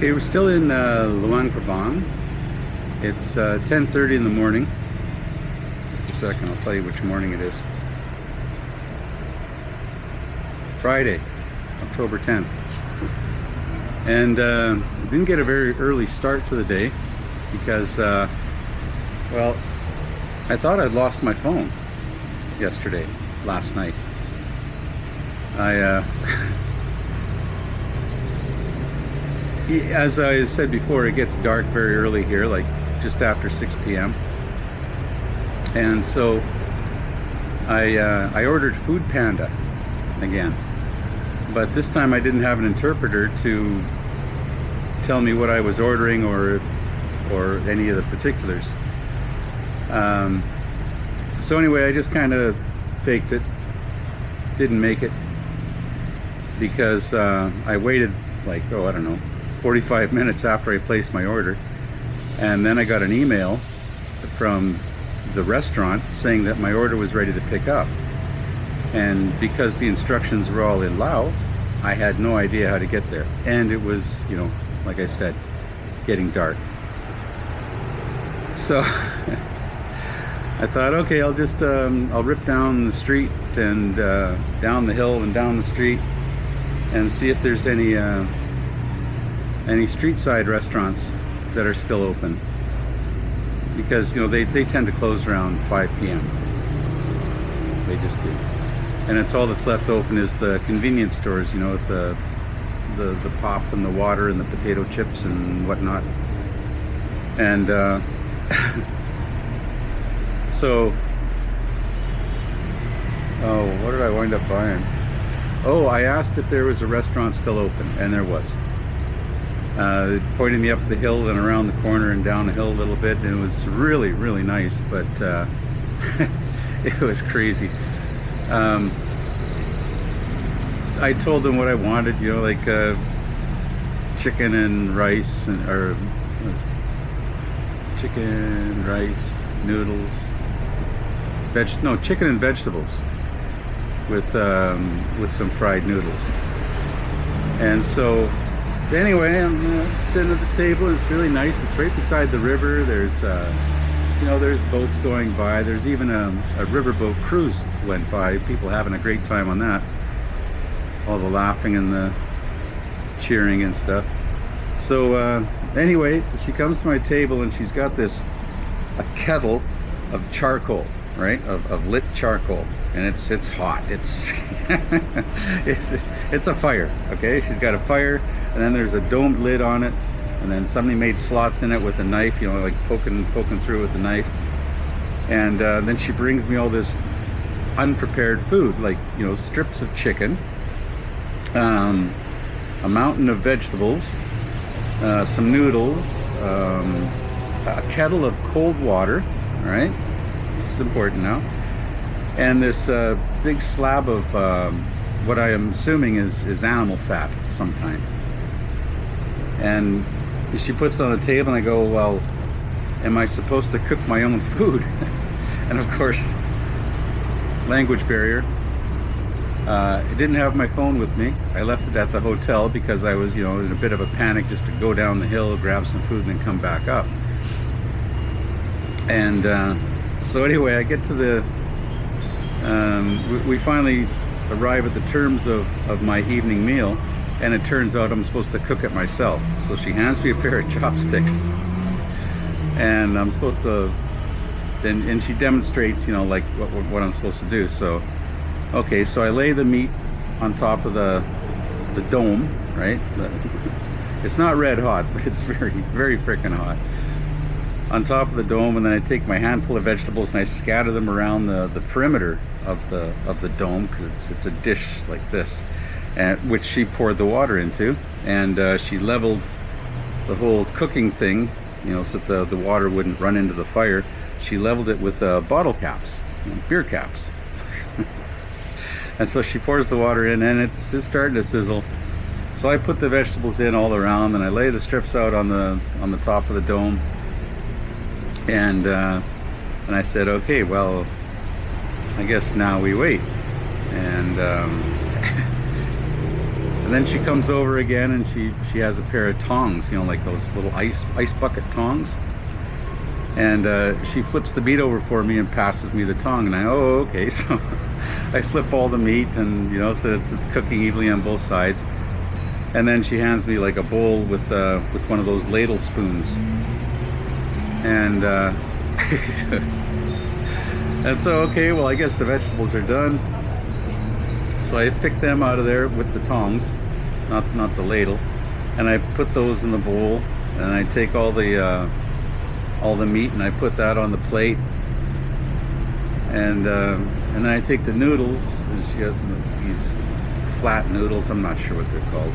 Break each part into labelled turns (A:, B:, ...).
A: Okay, we're still in Luang Prabang. It's 10:30 in the morning. Just a second, I'll tell you which morning it is. Friday, October 10th. And we didn't get a very early start to the day because, well, I thought I'd lost my phone last night. As I said before, it gets dark very early here, like just after 6 p.m. And so I ordered Food Panda again, but this time I didn't have an interpreter to tell me what I was ordering or any of the particulars. So anyway, I just kind of faked it, didn't make it, because I waited like, I don't know, 45 minutes after I placed my order, and then I got an email from the restaurant saying that my order was ready to pick up. And because the instructions were all in Lao, I had no idea how to get there, and it was, like I said, getting dark. So I thought, okay, I'll just I'll rip down the street and down the hill and down the street and see if there's any street side restaurants that are still open, because they tend to close around 5 p.m. They just do, and it's all that's left open is the convenience stores, with the pop and the water and the potato chips and whatnot. And so, what did I wind up buying? I asked if there was a restaurant still open, and there was. Pointing me up the hill and around the corner and down the hill a little bit, and it was really, really nice, but it was crazy. I told them what I wanted, like chicken and rice, chicken, rice, noodles, chicken and vegetables with some fried noodles. And so anyway, I'm sitting at the table. It's really nice. It's right beside the river. There's there's boats going by. There's even a riverboat cruise went by. People having a great time on that. All the laughing and the cheering and stuff. So anyway, she comes to my table and she's got a kettle of charcoal, right? Of lit charcoal, and it's hot. It's it's a fire. Okay, she's got a fire. And then there's a domed lid on it, and then somebody made slots in it with a knife, like poking through with a knife. And then she brings me all this unprepared food, like strips of chicken, a mountain of vegetables, some noodles, a kettle of cold water. All right, this is important now, and this big slab of what I am assuming is animal fat of some kind. And she puts it on the table, and I go, well, am I supposed to cook my own food? And of course, language barrier. I didn't have my phone with me. I left it at the hotel because I was, in a bit of a panic, just to go down the hill, grab some food, and then come back up. And so anyway, I get to we finally arrive at the terms of my evening meal. And it turns out I'm supposed to cook it myself. So she hands me a pair of chopsticks, and I'm supposed to, and she demonstrates, like what I'm supposed to do. So, okay, so I lay the meat on top of the dome, right? It's not red hot, but it's very, very freaking hot. On top of the dome, and then I take my handful of vegetables and I scatter them around the perimeter of the dome, because it's a dish like this. Which she poured the water into, and she leveled the whole cooking thing, so that the water wouldn't run into the fire. She leveled it with bottle caps, beer caps. And so she pours the water in, and it's starting to sizzle. So I put the vegetables in all around, and I lay the strips out on the top of the dome, and I said, okay, well, I guess now we wait. And then she comes over again, and she has a pair of tongs, you know, like those little ice bucket tongs. And she flips the meat over for me and passes me the tong, and okay. So I flip all the meat, and you know, so it's cooking evenly on both sides. And then she hands me like a bowl with one of those ladle spoons, and and so okay, well, I guess the vegetables are done. So I pick them out of there with the tongs, not the ladle, and I put those in the bowl, and I take all the meat and I put that on the plate, and then I take the noodles, and she has these flat noodles, I'm not sure what they're called,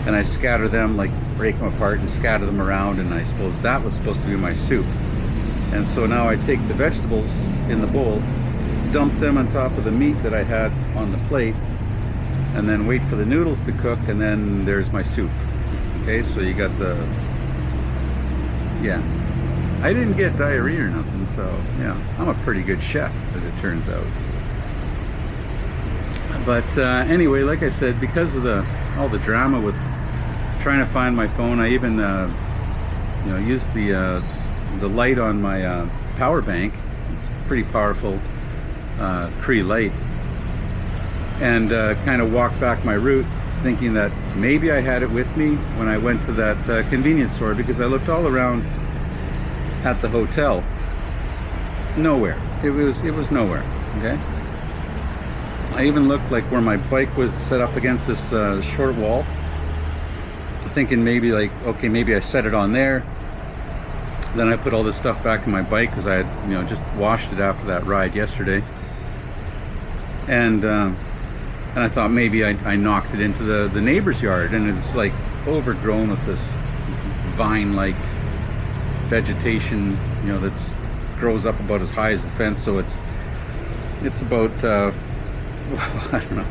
A: and I scatter them, like break them apart and scatter them around, and I suppose that was supposed to be my soup. And so now I take the vegetables in the bowl, dump them on top of the meat that I had on the plate, and then wait for the noodles to cook, and then there's my soup. Okay, so you got the, yeah, I didn't get diarrhea or nothing, so yeah, I'm a pretty good chef, as it turns out. But anyway, like I said, because of all the drama with trying to find my phone, I even you know, used the light on my power bank. It's pretty powerful Cree light, and kind of walked back my route, thinking that maybe I had it with me when I went to that convenience store, because I looked all around at the hotel. Nowhere. It was nowhere. Okay. I even looked like where my bike was set up against this short wall, thinking maybe like, okay, maybe I set it on there. Then I put all this stuff back in my bike, because I had, you know, just washed it after that ride yesterday, and I thought maybe I knocked it into the neighbor's yard, and it's like overgrown with this vine-like vegetation, you know, that's grows up about as high as the fence. So it's about I don't know,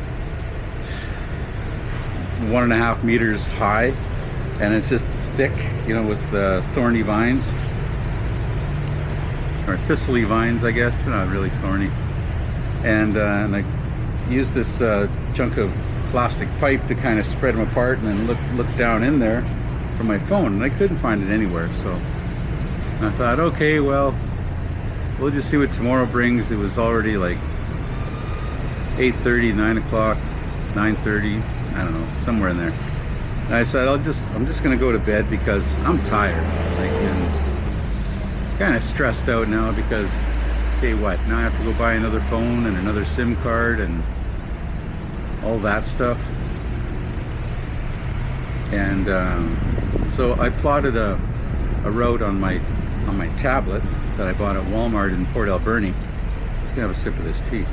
A: 1.5 meters high, and it's just thick, you know, with thorny vines, or thistly vines, I guess. They're not really thorny. And I used this chunk of plastic pipe to kind of spread them apart, and then look down in there for my phone, and I couldn't find it anywhere. So I thought, okay, well, we'll just see what tomorrow brings. It was already like 8:30, 9 o'clock, 9:30, I don't know, somewhere in there. And I said, I'm just gonna go to bed, because I'm tired, like, and kind of stressed out now, because okay, what, now I have to go buy another phone and another SIM card and all that stuff. And so I plotted a route on my tablet that I bought at Walmart in Port Alberni. Just gonna have a sip of this tea.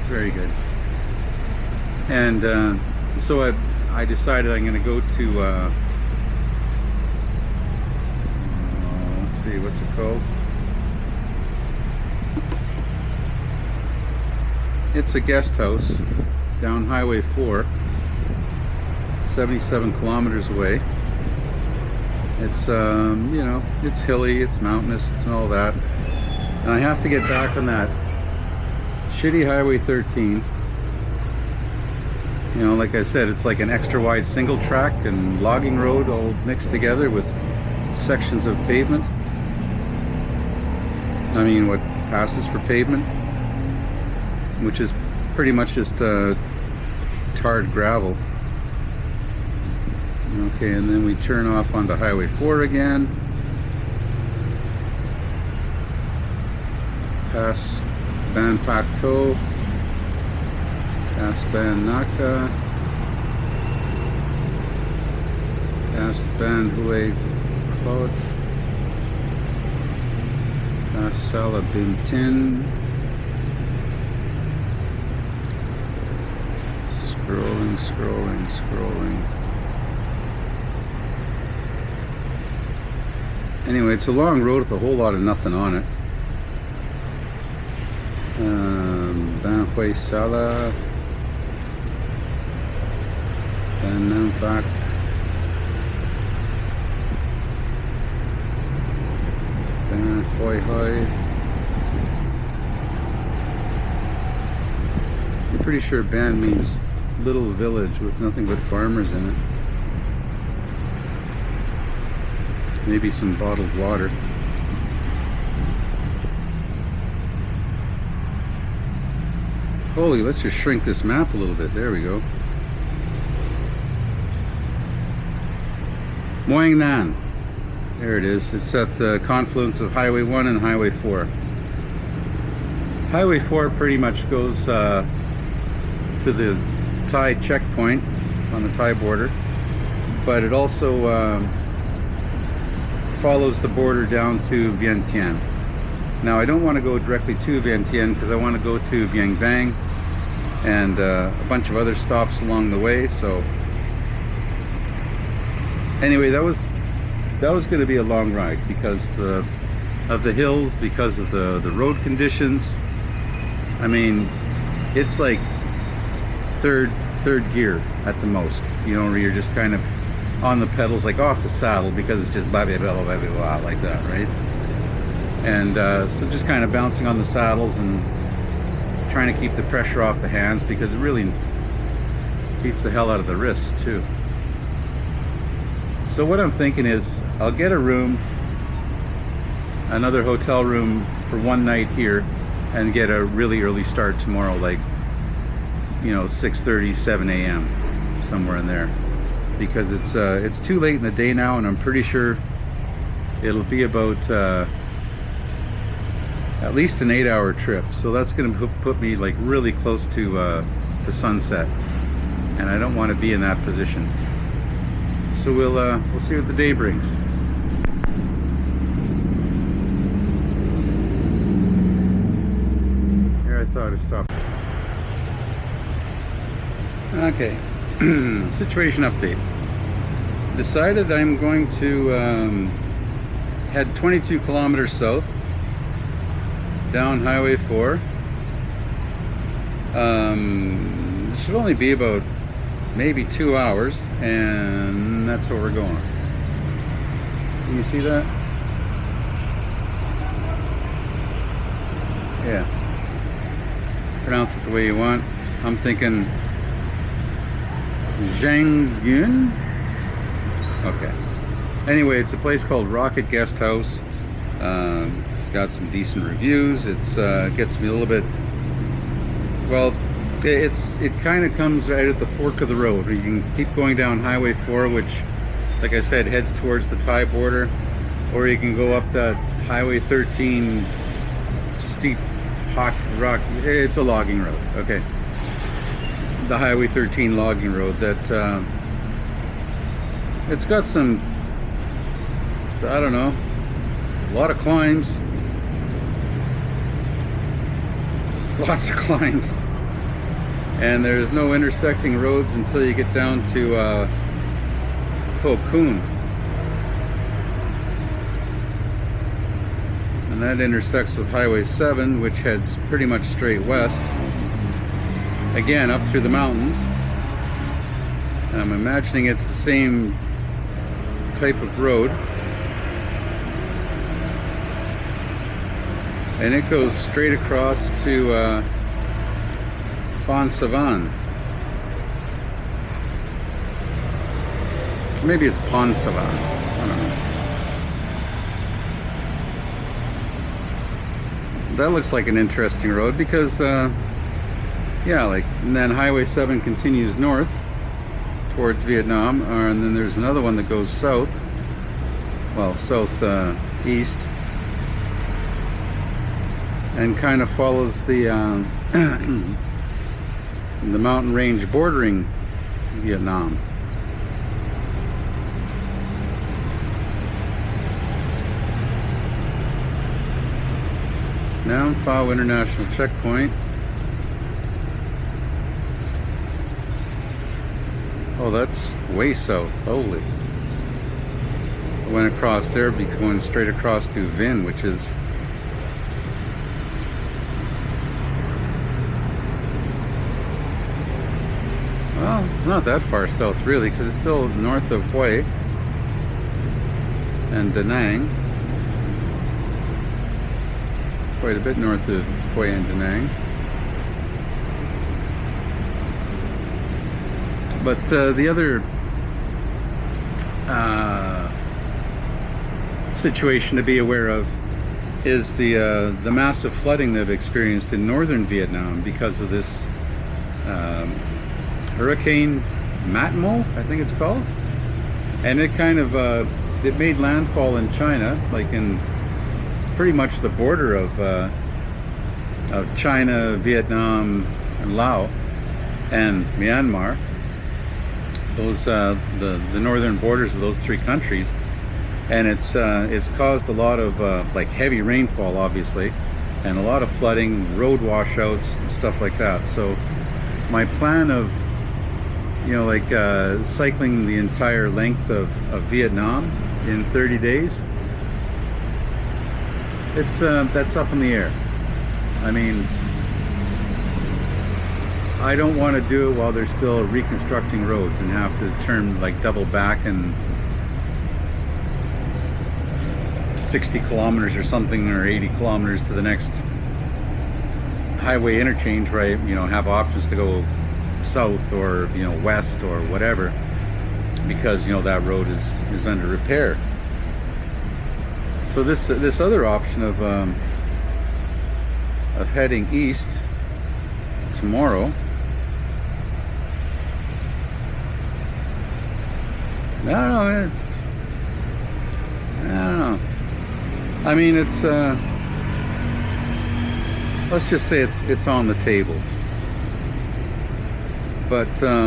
A: Very good. And so I decided I'm gonna go to let's see, what's it called? It's a guest house down Highway 4, 77 kilometers away. It's you know, it's hilly, it's mountainous, it's all that, and I have to get back on that shitty Highway 13. You know, like I said, it's like an extra wide single track and logging road all mixed together with sections of pavement. I mean, what passes for pavement, which is pretty much just tarred gravel. Okay, and then we turn off onto Highway 4 again, past Ban Pak To, past Ban Naka, past Ban Hue Cloud, past Sala Vientiane, scrolling. Anyway, it's a long road with a whole lot of nothing on it. Ban Hue Sala, Ban Nam Phak, Ban Hoi Hoi, pretty sure ban means little village with nothing but farmers in it. Maybe some bottled water. Holy, let's just shrink this map a little bit. There we go. Muang Nan. There it is. It's at the confluence of Highway 1 and Highway 4. Highway 4 pretty much goes to the Thai checkpoint on the Thai border, but it also follows the border down to Vientiane. Now I don't want to go directly to Vientiane because I want to go to Vieng Vang and a bunch of other stops along the way. So anyway, that was going to be a long ride because of the hills, because of the road conditions. I mean, it's like third gear at the most, you know, where you're just kind of on the pedals, like off the saddle, because it's just blah blah blah blah blah, blah like that, right? And so just kind of bouncing on the saddles and trying to keep the pressure off the hands, because it really beats the hell out of the wrists too. So what I'm thinking is I'll get a room, another hotel room for one night here, and get a really early start tomorrow, like, you know, 6:30, 7 a.m. somewhere in there, because it's too late in the day now, and I'm pretty sure it'll be about at least an 8-hour trip. So that's going to put me like really close to sunset, and I don't want to be in that position. So we'll see what the day brings. Here I thought I'd stop. Okay, situation update. Decided I'm going to head 22 kilometers south down Highway 4. It should only be about maybe 2 hours, and that's where we're going. Can you see that? Yeah. Pronounce it the way you want. I'm thinking Xiang Nguen? Okay. Anyway, it's a place called Rocket Guest House. It's got some decent reviews. It gets me a little bit, well, it kind of comes right at the fork of the road. You can keep going down Highway 4, which, like I said, heads towards the Thai border, or you can go up that Highway 13 steep rock. It's a logging road. Okay. The Highway 13 logging road that it's got some, I don't know, a lot of climbs, lots of climbs, and there's no intersecting roads until you get down to Pho Kun, and that intersects with Highway 7, which heads pretty much straight west, again up through the mountains. And I'm imagining it's the same type of road, and it goes straight across to Phan Savan. Maybe it's Pon Savan, I don't know. That looks like an interesting road because yeah, like, and then Highway 7 continues north towards Vietnam, and then there's another one that goes south, well, southeast, and kind of follows the the mountain range bordering Vietnam. Nam Pho International Checkpoint. Oh, that's way south. Holy. I went across there, be going straight across to Vinh, which is well, it's not that far south really, because it's still north of Hue and Da Nang. Quite a bit north of Hue and Da Nang. But the other situation to be aware of is the massive flooding they've experienced in northern Vietnam because of this Hurricane Matmo, I think it's called. And it kind of it made landfall in China, like in pretty much the border of China, Vietnam, and Laos, and Myanmar. Those the northern borders of those three countries, and it's caused a lot of like heavy rainfall, obviously, and a lot of flooding, road washouts, and stuff like that. So my plan of, you know, like cycling the entire length of Vietnam in 30 days, it's that's up in the air. I mean, I don't want to do it while they're still reconstructing roads and have to turn, like, double back and 60 kilometers or something, or 80 kilometers to the next highway interchange where I, you know, have options to go south or, you know, west or whatever, because, you know, that road is under repair. So this other option of heading east tomorrow, I don't know. I mean, it's let's just say it's on the table. But that's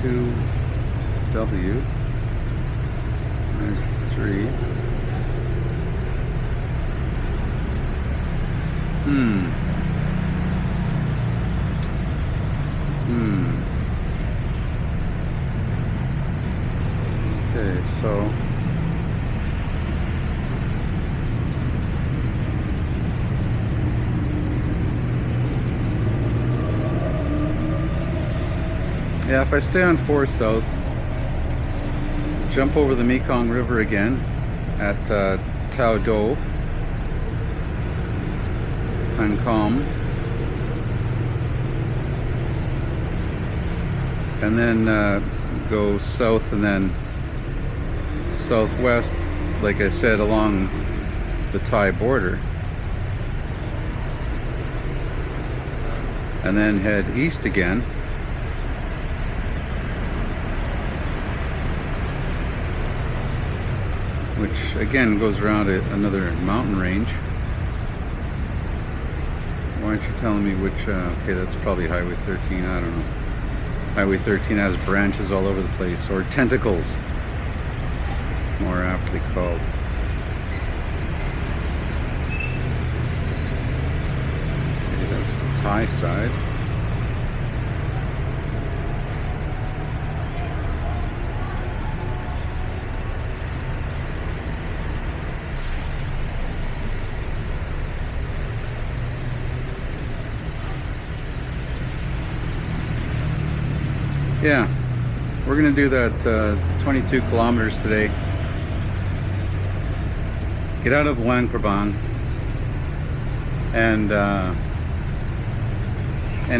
A: 2W. There's 3. Okay, so yeah, if I stay on 4 South, jump over the Mekong River again at Tao Do, Hancom, and then go south and then southwest, like I said, along the Thai border, and then head east again, which again goes around another mountain range. Why aren't you telling me which? Okay, that's probably Highway 13. I don't know. Highway 13 has branches all over the place, or tentacles, more aptly called. Okay, that's the Thai side. Yeah, we're gonna do that 22 kilometers today. Get out of Luang Prabang and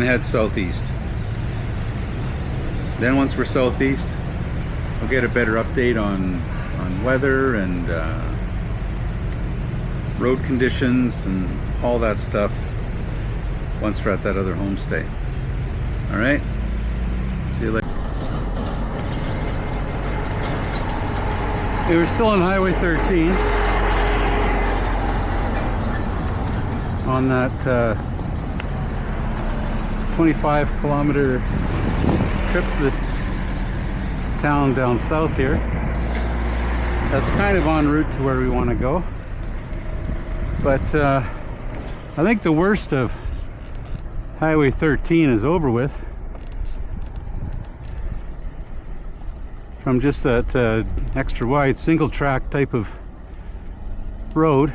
A: head southeast. Then once we're southeast, we'll get a better update on weather and road conditions and all that stuff once we're at that other homestay. All right. See you later. Okay, we're still on Highway 13 on that 25 kilometer trip to this town down south here. That's kind of en route to where we want to go, but I think the worst of Highway 13 is over with. From just that extra wide single track type of road.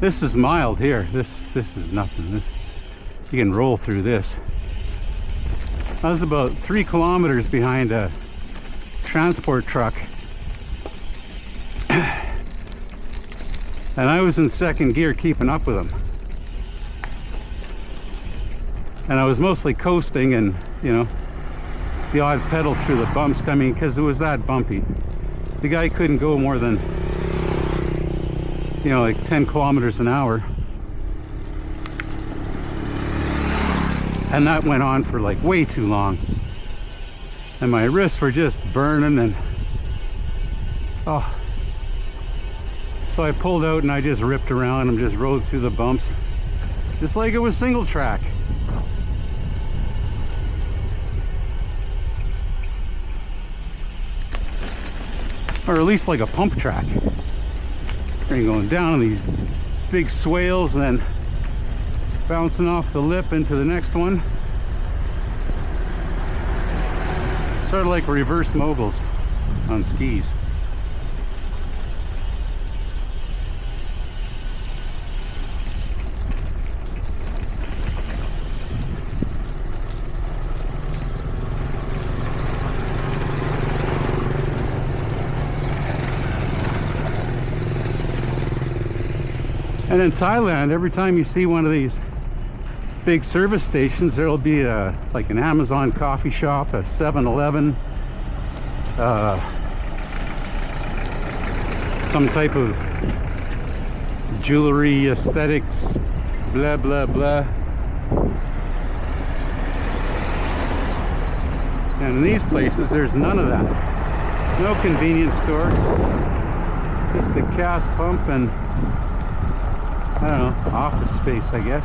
A: This is mild here. This is nothing. You can roll through this. I was about 3 kilometers behind a transport truck And I was in second gear keeping up with him. And I was mostly coasting and, you know, the odd pedal through the bumps coming because it was that bumpy. The guy couldn't go more than, you know, like 10 kilometers an hour. And that went on for like way too long. And my wrists were just burning and, oh. So I pulled out and I just ripped around and just rode through the bumps. Just like it was single track. Or at least like a pump track. You're going down these big swales and then bouncing off the lip into the next one. Sort of like reverse moguls on skis. And in Thailand, every time you see one of these big service stations, there'll be like an Amazon coffee shop, a 7-Eleven, some type of jewelry, aesthetics, blah blah blah. And in these places there's none of that. No convenience store, just a gas pump and I don't know, office space, I guess.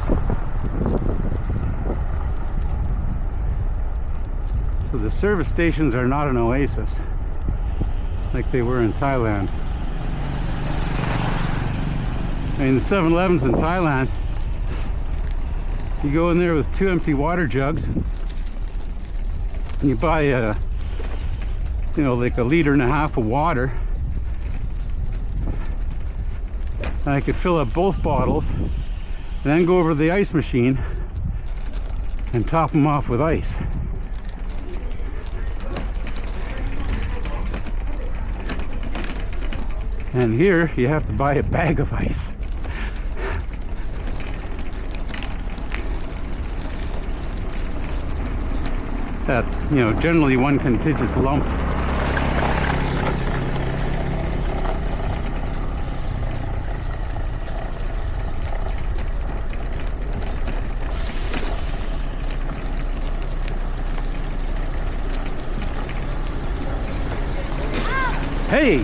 A: So the service stations are not an oasis like they were in Thailand. I mean, the 7-Elevens in Thailand, you go in there with 2 empty water jugs and you buy a, you know, like 1.5 liters of water. And I could fill up both bottles and then go over to the ice machine and top them off with ice. And here you have to buy a bag of ice. That's, you know, generally one contiguous lump. Hey!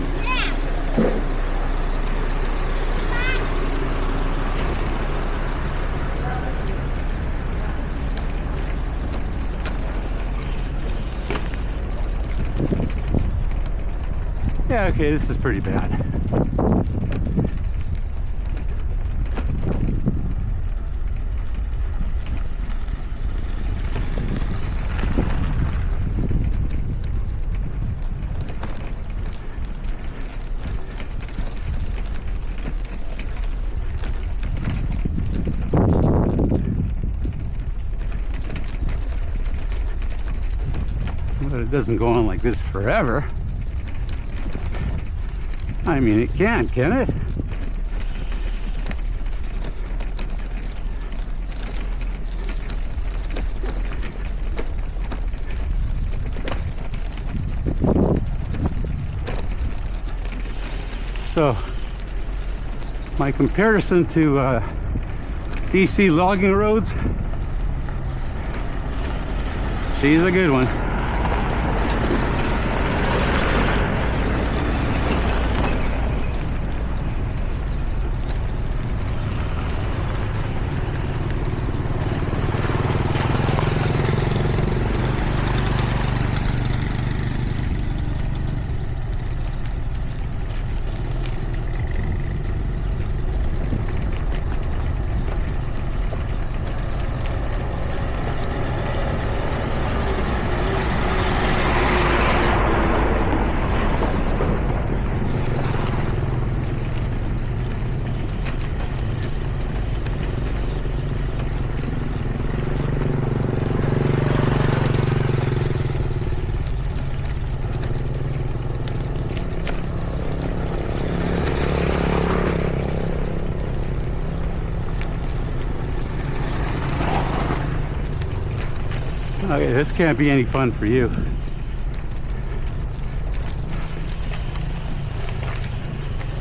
A: Yeah, okay, this is pretty bad. But it doesn't go on like this forever. I mean, it can it? So, my comparison to DC logging roads, she's a good one. Okay, this can't be any fun for you.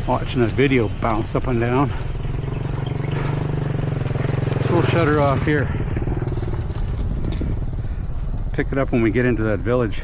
A: Watching a video bounce up and down. So we'll shut her off here. Pick it up when we get into that village.